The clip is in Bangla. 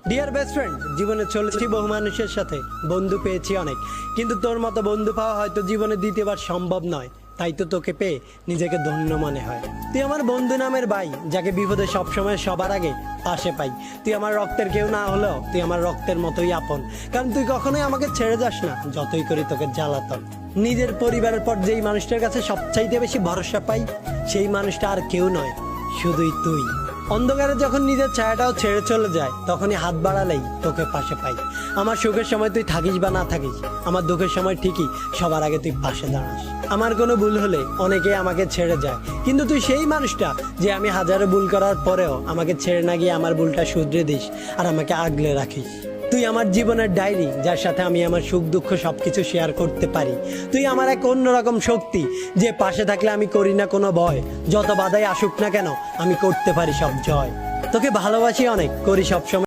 ডিয়ার বেস্ট ফ্রেন্ড, জীবনে চলেছি বহু মানুষের সাথে, বন্ধু পেয়েছি অনেক, কিন্তু তোর মতো বন্ধু পাওয়া হয়তো জীবনে দ্বিতীয়বার সম্ভব নয়। তাই তো তোকে পেয়ে নিজেকে ধন্য মনে হয়। তুই আমার বন্ধু নামের ভাই, যাকে বিপদে সবসময় সবার আগে পাশে পাই। তুই আমার রক্তের কেউ না হলেও তুই আমার রক্তের মতোই আপন, কারণ তুই কখনোই আমাকে ছেড়ে যাস না, যতই করি তোকে জ্বালাতন। নিজের পরিবারের পর যেই মানুষটার কাছে সবচাইতে বেশি ভরসা পাই, সেই মানুষটা আর কেউ নয়, শুধুই তুই। অন্ধকারে যখন নিজের ছায়াটাও ছেড়ে চলে যায়, তখনই হাত বাড়ালেই তোকে পাশে পাই। আমার সুখের সময় তুই থাকিস বা না থাকিস, আমার দুঃখের সময় ঠিকই সবার আগে তুই পাশে দাঁড়াস। আমার কোনো ভুল হলে অনেকেই আমাকে ছেড়ে যায়, কিন্তু তুই সেই মানুষটা যে আমি হাজারো ভুল করার পরেও আমাকে ছেড়ে না গিয়ে আমার ভুলটা শুধরে দিস আর আমাকে আগলে রাখিস। তুই আমার জীবনের ডায়েরি, যার সাথে আমি আমার সুখ দুঃখ সবকিছু শেয়ার করতে পারি। তুই আমার এক অন্যরকম শক্তি, যে পাশে থাকলে আমি করি না কোনো ভয়। যত বাধাই আসুক না কেন, আমি করতে পারি সব জয়। তোকে ভালোবাসি অনেক, করি সবসময়